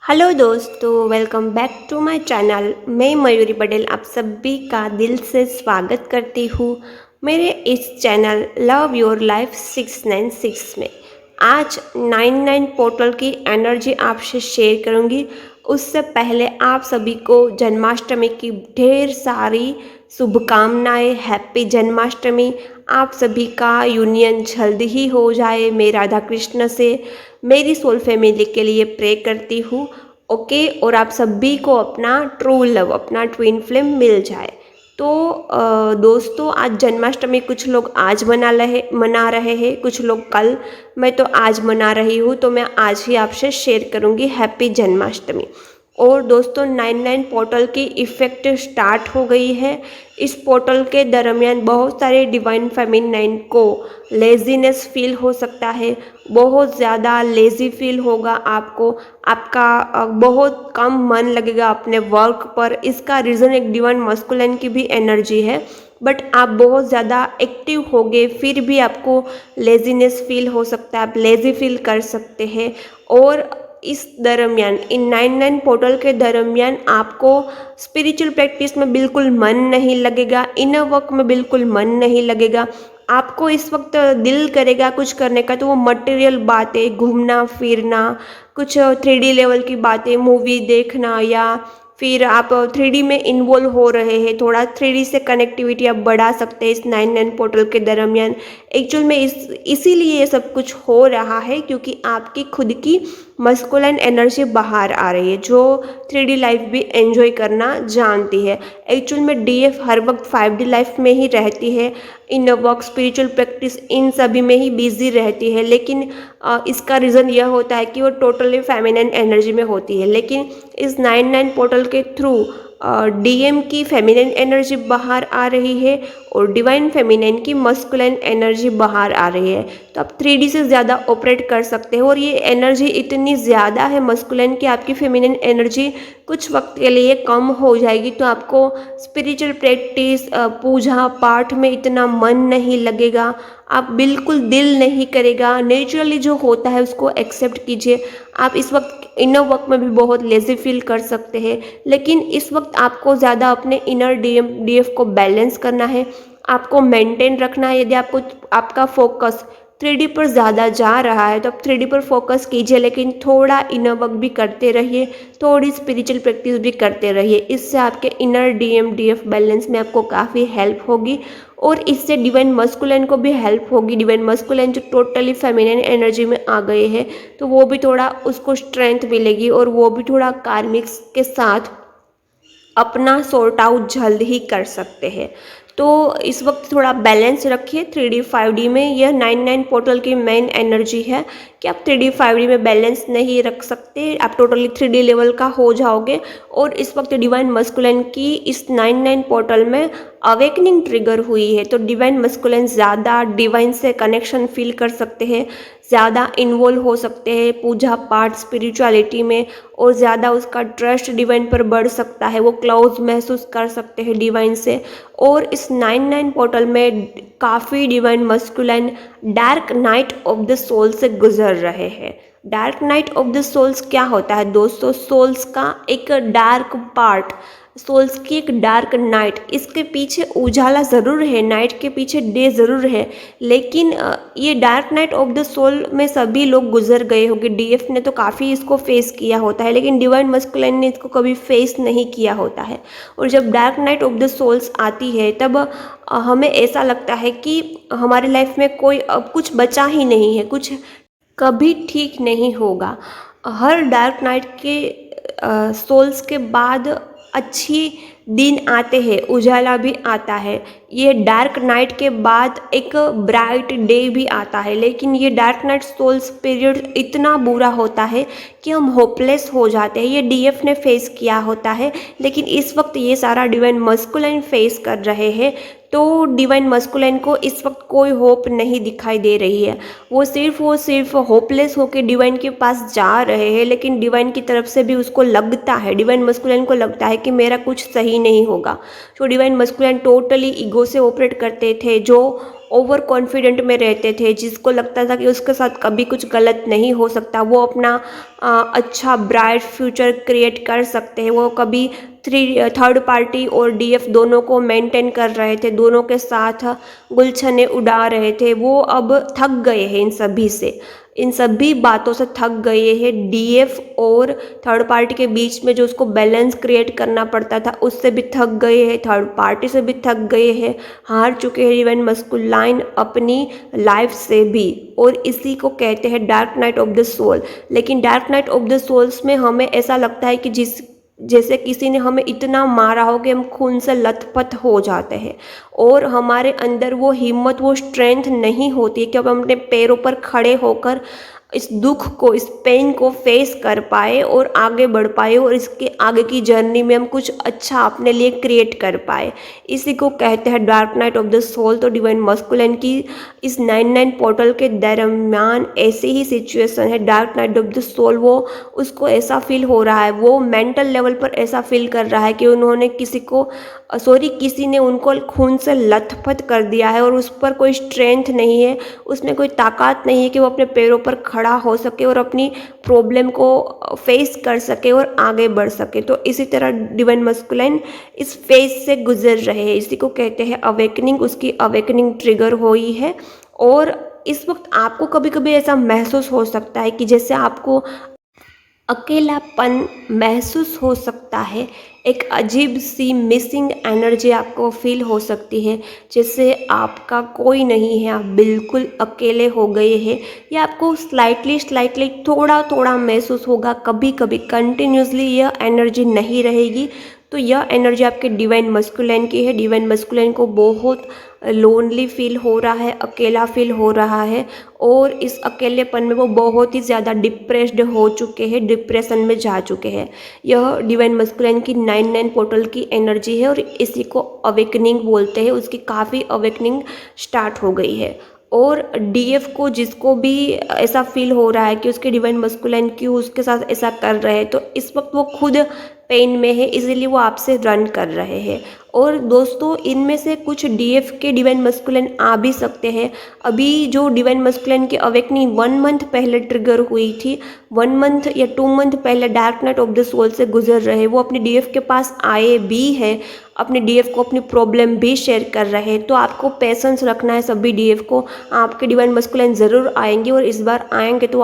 Hello दोस्तों, welcome back to my channel. मैं मयूरी पटेल आप सभी का दिल से स्वागत करती हूँ मेरे इस चैनल लव योर लाइफ 696 में। आज 99 पोर्टल की एनर्जी आपसे शेयर करूँगी। उससे पहले आप सभी को जन्माष्टमी की ढेर सारी शुभकामनाएं। हैप्पी जन्माष्टमी। आप सभी का यूनियन जल्द ही हो जाए। मैं राधा कृष्ण से मेरी सोल फैमिली के लिए प्रे करती हूँ। ओके, और आप सभी को अपना ट्रू लव, अपना ट्विन फ्लेम मिल जाए। तो दोस्तों, आज जन्माष्टमी कुछ लोग आज मना रहे हैं, कुछ लोग कल। मैं तो आज मना रही हूँ, तो मैं आज ही आपसे शेयर करूँगी हैप्पी जन्माष्टमी। और दोस्तों, 99 पोर्टल की इफ़ेक्ट स्टार्ट हो गई है। इस पोर्टल के दरमियान बहुत सारे डिवाइन फेमिनाइन को लेजीनेस फील हो सकता है। बहुत ज़्यादा लेज़ी फील होगा आपको। आपका बहुत कम मन लगेगा अपने वर्क पर। इसका रीज़न एक डिवाइन मस्कुलिन की भी एनर्जी है। बट आप बहुत ज़्यादा एक्टिव होगे, फिर भी आपको लेजीनेस फील हो सकता है। आप लेज़ी फील कर सकते हैं। और इस दरमियान, इन 99 पोर्टल के दरमियान आपको स्पिरिचुअल प्रैक्टिस में बिल्कुल मन नहीं लगेगा। इनर वर्क में बिल्कुल मन नहीं लगेगा। आपको इस वक्त दिल करेगा कुछ करने का, तो वो मटेरियल बातें, घूमना फिरना, कुछ 3D लेवल की बातें, मूवी देखना, या फिर आप 3D में इन्वॉल्व हो रहे हैं। थोड़ा 3D से कनेक्टिविटी आप बढ़ा सकते हैं इस 99 पोर्टल के दरमियान। एक्चुअल में इसीलिए ये सब कुछ हो रहा है, क्योंकि आपकी खुद की मस्कुलिन एनर्जी बाहर आ रही है, जो 3D लाइफ भी एंजॉय करना जानती है। एक्चुअल में डीएफ हर वक्त 5D लाइफ में ही रहती है। इन वर्क, स्पिरिचुअल प्रैक्टिस, इन सभी में ही बिजी रहती है। लेकिन इसका रीज़न यह होता है कि वो टोटली फेमिनिन एनर्जी में होती है। लेकिन इस 99 पोर्टल के थ्रू डीएम की फेमिनिन एनर्जी बाहर आ रही है और डिवाइन फेमिनिन की मस्कुलिन एनर्जी बाहर आ रही है। तो आप 3D से ज़्यादा ऑपरेट कर सकते हो। और ये एनर्जी इतनी ज़्यादा है मस्कुलिन की, आपकी फेमिनिन एनर्जी कुछ वक्त के लिए कम हो जाएगी। तो आपको स्पिरिचुअल प्रैक्टिस, पूजा पाठ में इतना मन नहीं लगेगा। आप बिल्कुल दिल नहीं करेगा। नेचुरली जो होता है उसको एक्सेप्ट कीजिए। आप इस वक्त इनर वर्क में भी बहुत लेज़ी फील कर सकते हैं। लेकिन इस वक्त आपको ज़्यादा अपने इनर डीएफ को बैलेंस करना है, आपको मेंटेन रखना है। यदि आपको आपका फोकस 3D पर ज़्यादा जा रहा है, तो आप 3D पर फोकस कीजिए, लेकिन थोड़ा इनर वर्क भी करते रहिए, थोड़ी स्पिरिचुअल प्रैक्टिस भी करते रहिए। इससे आपके इनर डीएफ बैलेंस में आपको काफ़ी हेल्प होगी। और इससे डिवाइन मस्कुलिन को भी हेल्प होगी। डिवाइन मस्कुलिन जो टोटली फेमिनिन एनर्जी में आ गए हैं, तो वो भी थोड़ा उसको स्ट्रेंथ मिलेगी, और वो भी थोड़ा कार्मिक्स के साथ अपना सॉर्ट आउट जल्द ही कर सकते हैं। तो इस वक्त थोड़ा बैलेंस रखिए 3D 5D में। यह 99 पोर्टल की मेन एनर्जी है कि आप 3D 5D में बैलेंस नहीं रख सकते, आप टोटली 3D लेवल का हो जाओगे। और इस वक्त डिवाइन मस्कुलिन की इस 99 पोर्टल में अवेकनिंग ट्रिगर हुई है। तो डिवाइन मस्कुलिन ज़्यादा डिवाइन से कनेक्शन फील कर सकते हैं, ज़्यादा इन्वॉल्व हो सकते हैं पूजा पाठ, स्पिरिचुअलिटी में, और ज़्यादा उसका ट्रस्ट डिवाइन पर बढ़ सकता है। वो क्लोज महसूस कर सकते हैं डिवाइन से। और इस 99 पोर्टल में काफ़ी divine masculine dark night of the soul से गुजर रहे हैं। Dark night of the souls क्या होता है दोस्तों? सोल्स का एक डार्क पार्ट, सोल्स की एक डार्क नाइट। इसके पीछे उजाला ज़रूर है, नाइट के पीछे डे ज़रूर है, लेकिन ये dark night of the soul में सभी लोग गुजर गए होंगे। डीएफ ने तो काफ़ी इसको फेस किया होता है, लेकिन डिवाइन मस्कुलिन ने इसको कभी फेस नहीं किया होता है। और जब dark night of the souls आती है, तब हमें ऐसा लगता है कि हमारी लाइफ में कोई अब कुछ बचा ही नहीं है, कुछ कभी ठीक नहीं होगा। हर डार्क नाइट के सोल्स के बाद अच्छी दिन आते हैं, उजाला भी आता है। ये डार्क नाइट के बाद एक ब्राइट डे भी आता है। लेकिन ये डार्क नाइट सोल्स पीरियड इतना बुरा होता है कि हम होपलेस हो जाते हैं। ये डीएफ ने फेस किया होता है, लेकिन इस वक्त ये सारा डिवाइन मस्कुलिन फेस कर रहे हैं। तो डिवाइन मस्कुलिन को इस वक्त कोई होप नहीं दिखाई दे रही है। वो सिर्फ होपलेस होकर डिवाइन के पास जा रहे हैं। लेकिन डिवाइन की तरफ से भी उसको लगता है, डिवाइन मस्कुलिन को लगता है कि मेरा कुछ सही नहीं होगा। जो डिवाइन मस्कुलिन टोटली ईगो से ऑपरेट करते थे, जो ओवर कॉन्फिडेंट में रहते थे, जिसको लगता था कि उसके साथ कभी कुछ गलत नहीं हो सकता, वो अपना अच्छा ब्राइट फ्यूचर क्रिएट कर सकते हैं। वो कभी थर्ड पार्टी और डीएफ दोनों को मेंटेन कर रहे थे, दोनों के साथ गुलछने उड़ा रहे थे। वो अब थक गए हैं इन सभी से, इन सभी बातों से थक गए हैं। डीएफ और थर्ड पार्टी के बीच में जो उसको बैलेंस क्रिएट करना पड़ता था, उससे भी थक गए हैं, थर्ड पार्टी से भी थक गए हैं, हार चुके हैं इवन मस्कुलाइन अपनी लाइफ से भी। और इसी को कहते हैं dark night of the soul. लेकिन dark night of the souls में हमें ऐसा लगता है कि जैसे किसी ने हमें इतना मारा हो कि हम खून से लथपथ हो जाते हैं, और हमारे अंदर वो हिम्मत, वो स्ट्रेंथ नहीं होती है कि अब हम अपने पैरों पर खड़े होकर इस दुख को, इस पेन को फेस कर पाए और आगे बढ़ पाए, और इसके आगे की जर्नी में हम कुछ अच्छा अपने लिए क्रिएट कर पाए। इसी को कहते हैं dark night of the soul. तो डिवाइन मस्कुलिन की इस 99 पोर्टल के दरमियान ऐसी ही सिचुएशन है। Dark night of the soul, वो उसको ऐसा फील हो रहा है, वो मेंटल लेवल पर ऐसा फील कर रहा है कि उन्होंने किसी ने उनको खून से लथपथ कर दिया है, और उस पर कोई स्ट्रेंथ नहीं है, उसमें कोई ताकत नहीं है कि वो अपने पैरों पर खड़ा हो सके और अपनी प्रॉब्लम को फेस कर सके और आगे बढ़ सके। तो इसी तरह डिवाइन मस्कुलाइन इस फेज से गुजर रहे हैं। इसी को कहते हैं अवेकनिंग। उसकी अवेकनिंग ट्रिगर हुई है, और इस वक्त आपको कभी कभी ऐसा महसूस हो सकता है कि जैसे आपको अकेलापन महसूस हो सकता है, एक अजीब सी मिसिंग एनर्जी आपको फील हो सकती है, जैसे आपका कोई नहीं है, आप बिल्कुल अकेले हो गए हैं, या आपको स्लाइटली थोड़ा थोड़ा महसूस होगा। कभी कभी कंटिन्यूसली यह एनर्जी नहीं रहेगी। तो यह एनर्जी आपके डिवाइन मस्कुलाइन की है। डिवाइन मस्कुलाइन को बहुत लोनली फील हो रहा है, अकेला फील हो रहा है, और इस अकेलेपन में वो बहुत ही ज़्यादा डिप्रेस्ड हो चुके हैं, डिप्रेशन में जा चुके हैं। यह डिवाइन मस्कुलाइन की 99 पोर्टल की एनर्जी है, और इसी को अवेकनिंग बोलते हैं। उसकी काफ़ी अवेकनिंग स्टार्ट हो गई है। और डीएफ को, जिसको भी ऐसा फील हो रहा है कि उसके डिवाइन मस्कुलाइन क्यों उसके साथ ऐसा कर रहे हैं, तो इस वक्त वो खुद पेन में है, इसीलिए वो आपसे रन कर रहे हैं। और दोस्तों, इनमें से कुछ डीएफ के डिवाइन मस्कुलाइन आ भी सकते हैं। अभी जो डिवाइन मस्कुलाइन की अवेकनिंग 1 मंथ पहले ट्रिगर हुई थी, 1 मंथ या 2 मंथ पहले dark night of the soul से गुजर रहे, वो अपने डीएफ के पास आए भी है, अपने डीएफ को अपनी प्रॉब्लम भी शेयर कर रहे हैं। तो आपको पेशेंस रखना है सभी डीएफ को। आपके डिवाइन मस्कुलाइन ज़रूर आएंगे, और इस बार आएंगे तो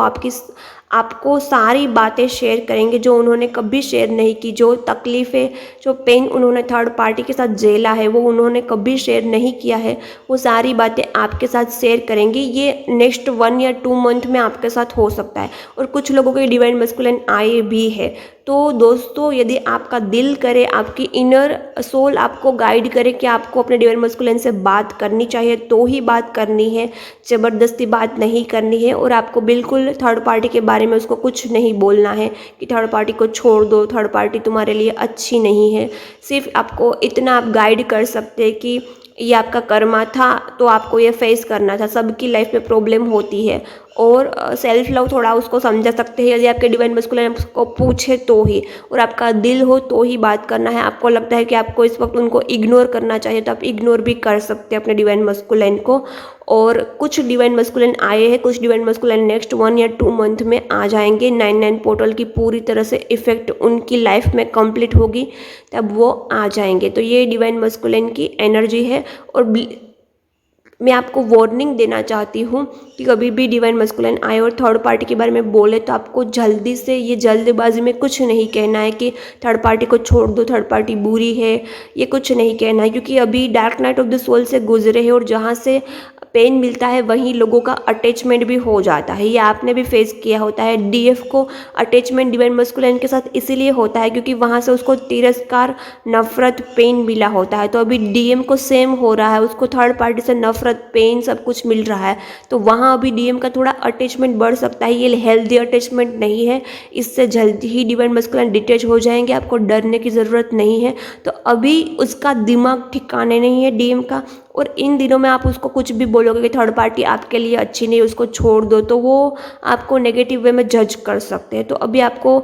आपको सारी बातें शेयर करेंगे जो उन्होंने कभी शेयर नहीं की। जो तकलीफ़ें, जो पेन उन्होंने थर्ड पार्टी के साथ झेला है, वो उन्होंने कभी शेयर नहीं किया है, वो सारी बातें आपके साथ शेयर करेंगे। ये नेक्स्ट 1 या 2 मंथ में आपके साथ हो सकता है। और कुछ लोगों के डिवाइन मस्कुलाइन आए भी है। तो दोस्तों, यदि आपका दिल करे, आपकी इनर सोल आपको गाइड करे कि आपको अपने डिवाइन मस्कुलाइन से बात करनी चाहिए, तो ही बात करनी है, ज़बरदस्ती बात नहीं करनी है। और आपको बिल्कुल थर्ड पार्टी के बारे में उसको कुछ नहीं बोलना है कि थर्ड पार्टी को छोड़ दो, थर्ड पार्टी तुम्हारे लिए अच्छी नहीं है। सिर्फ आपको इतना आप गाइड कर सकते हैं कि ये आपका कर्मा था, तो आपको ये फेस करना था। सबकी लाइफ में प्रॉब्लम होती है, और सेल्फ लव थोड़ा उसको समझा सकते हैं। यदि आपके डिवाइन मस्कुलाइन आपको पूछे तो ही, और आपका दिल हो तो ही बात करना है। आपको लगता है कि आपको इस वक्त उनको इग्नोर करना चाहिए, तो आप इग्नोर भी कर सकते हैं अपने डिवाइन मस्कुलाइन को। और कुछ डिवाइन मस्कुलाइन आए हैं, कुछ डिवाइन मस्कुलाइन नेक्स्ट 1 या 2 मंथ में आ जाएंगे। 99 पोर्टल की पूरी तरह से इफेक्ट उनकी लाइफ में कंप्लीट होगी, तब वो आ जाएंगे। तो ये डिवाइन मस्कुलाइन की एनर्जी है। और मैं आपको वार्निंग देना चाहती हूँ कि कभी भी डिवाइन मस्कुलाइन आए और थर्ड पार्टी के बारे में बोले, तो आपको जल्दी से, ये जल्दबाजी में कुछ नहीं कहना है कि थर्ड पार्टी को छोड़ दो, थर्ड पार्टी बुरी है, ये कुछ नहीं कहना है। क्योंकि अभी dark night of the soul से गुजरे हैं, और जहाँ से पेन मिलता है वहीं लोगों का अटैचमेंट भी हो जाता है। ये आपने भी फेस किया होता है। डीएफ को अटैचमेंट डिवाइन मस्कुलाइन के साथ इसीलिए होता है क्योंकि वहाँ से उसको तिरस्कार, नफरत, पेन मिला होता है। तो अभी डीएम को सेम हो रहा है, उसको थर्ड पार्टी से नफरत, पेन सब कुछ मिल रहा है। तो वहाँ अभी डीएम का थोड़ा अटैचमेंट बढ़ सकता है। ये हेल्दी अटैचमेंट नहीं है, इससे जल्दी ही डिवाइन मस्कुलाइन डिटैच हो जाएंगे, आपको डरने की ज़रूरत नहीं है। तो अभी उसका दिमाग ठिकाने नहीं है डीएम का, और इन दिनों में आप उसको कुछ भी बोलोगे कि थर्ड पार्टी आपके लिए अच्छी नहीं, उसको छोड़ दो, तो वो आपको नेगेटिव वे में जज कर सकते हैं। तो अभी आपको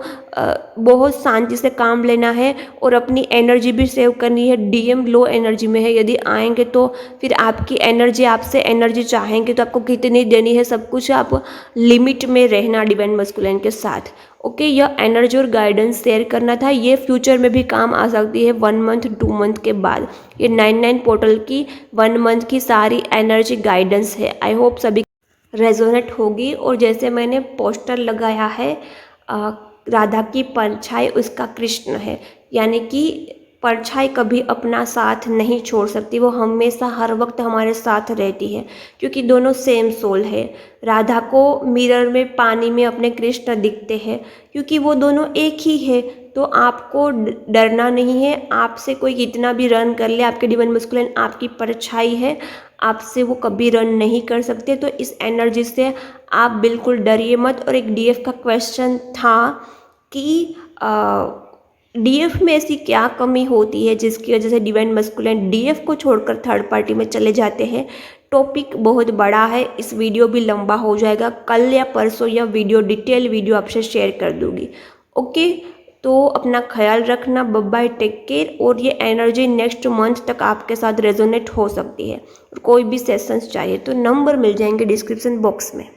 बहुत शांति से काम लेना है और अपनी एनर्जी भी सेव करनी है। डीएम लो एनर्जी में है, यदि आएंगे तो फिर आपकी एनर्जी, आपसे एनर्जी चाहेंगे तो आपको कितनी देनी है, सब कुछ आप लिमिट में रहना डिवाइन मस्कुलिन के साथ। ओके, यह एनर्जी और गाइडेंस शेयर करना था। ये फ्यूचर में भी काम आ सकती है 1 मंथ 2 मंथ के बाद। ये 99 पोर्टल की 1 मंथ की सारी एनर्जी गाइडेंस है। आई होप सभी रेजोनेट होगी। और जैसे मैंने पोस्टर लगाया है, राधा की परछाई उसका कृष्ण है, यानी कि परछाई कभी अपना साथ नहीं छोड़ सकती, वो हमेशा हर वक्त हमारे साथ रहती है, क्योंकि दोनों सेम सोल है। राधा को मिरर में, पानी में अपने कृष्ण दिखते हैं, क्योंकि वो दोनों एक ही है। तो आपको डरना नहीं है। आपसे कोई कितना भी रन कर ले, आपके डिवाइन मस्कुलिन आपकी परछाई है, आपसे वो कभी रन नहीं कर सकते। तो इस एनर्जी से आप बिल्कुल डरिए मत। और एक डीएफ का क्वेश्चन था कि डीएफ में ऐसी क्या कमी होती है जिसकी वजह से डिवाइन मस्कुलिन डीएफ को छोड़कर थर्ड पार्टी में चले जाते हैं। टॉपिक बहुत बड़ा है, इस वीडियो भी लंबा हो जाएगा। कल या परसों यह वीडियो, डिटेल वीडियो आपसे शेयर कर दूंगी। ओके, तो अपना ख्याल रखना, बाय बाय, टेक केयर। और ये एनर्जी नेक्स्ट मंथ तक आपके साथ रेजोनेट हो सकती है। और कोई भी सेशंस चाहिए तो नंबर मिल जाएंगे डिस्क्रिप्शन बॉक्स में।